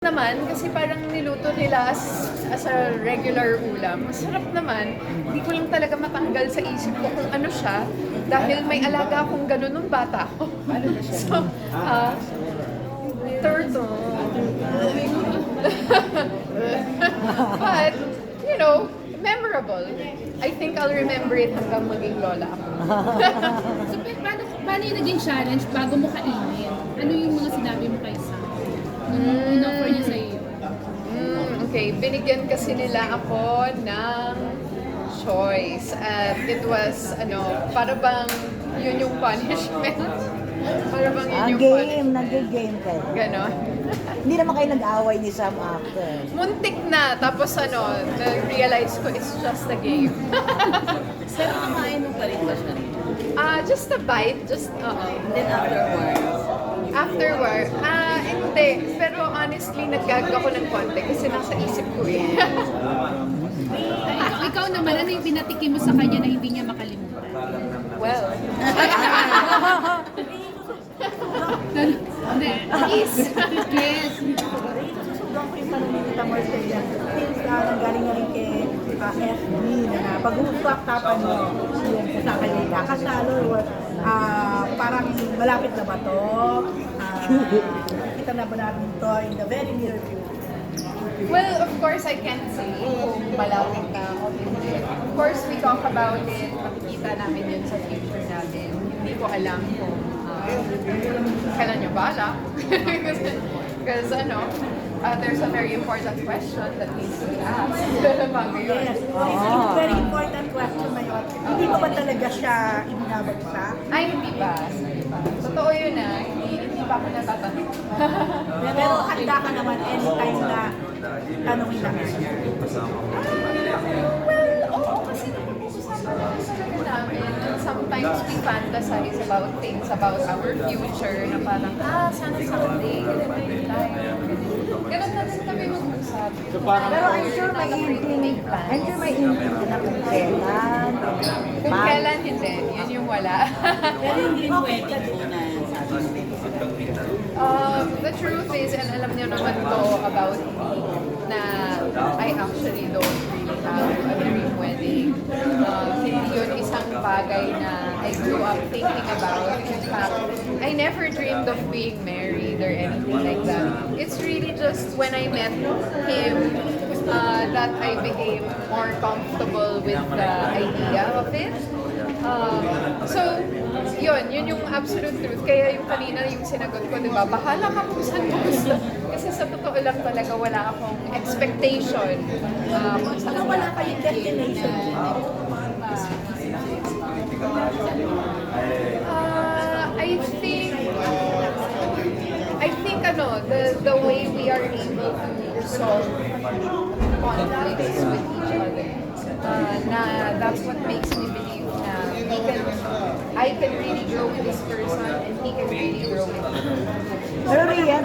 Naman, kasi parang niluto nila as a regular ulam. Masarap naman. Hindi ko lang talaga matanggal sa isip ko kung ano siya. Dahil may alaga akong ganun nung bata ako. So, turtle. But, you know, memorable. I think I'll remember it hanggang maging lola ako. So, paano yung naging challenge bago mo kainin? Ano yung mga sinabi mo kay Sam? Nung in-offer niya sa'yo? Okay, binigyan kasi nila ako ng choice. It was, para bang yun yung punishment. Para bang yun yung punishment. Nag-game kayo. Ganon. Hindi naman kayo nag-away ni Sam after. Muntik na, tapos na-realize ko it's just a game. Pero kakain mo pa rin ba siya? Just a bite, And then afterwards? Afterward, hindi. Pero honestly, nag-gag ako ng konti kasi nasa isip ko eh. Ikaw naman, ano yung pinatikim mo sa kanya na hindi niya makalimutan? Well, Hindi. please. Yes. Sobrang ko yung panunita mo sa yan. Since nanggaling na rin kay FB na pag-uusap-tapan mo yung sa kanya kakasalo or parang malapit na ba to? Kita na ba natin to in the very near future? Well, of course, I can't say kung malapit na o hindi. Of course, we talk about it. Makikita namin yun sa future natin. Hindi ko alam kung kailan nyo bala. Because, there's a very important question that needs to be asked. Bago yun. Yes, it's very important question na yun. Hindi ba talaga siya ibinabagsak? Ay, hindi ba? Hindi ba? Totoo yun hindi pa ako natatanong. Pero handa ka naman anytime na tanongin namin. Well, oo, kasi napag-uusapan naman talaga namin. And sometimes we fantasize about things, about our future, na parang, sana someday, ganun na yung tayo. Ganun na din kami mag-usap. Pero I'm sure may inkling na kung kailan. Kung kailan hindi, yun yung wala. Pero hindi rin wedding mo na sabi mo. The truth is, and alam niyo naman ko about me, na I actually don't really have a dream wedding. Hindi yun isang bagay na I grew up thinking about. In fact, I never dreamed of being married or anything like that. It's really just when I met him that I became more comfortable with the idea of it. So, yun yung absolute truth. Kaya yung kanina yung sinagot ko, di ba, bahala ka kung saan mo gusto. Kasi sa totoo lang talaga, wala akong expectation. Saka wala kayong destination. I think the way we are able to solve conflicts with each other, that's what makes me believe na I can really grow with this person and he can really grow with me. Pero Rian,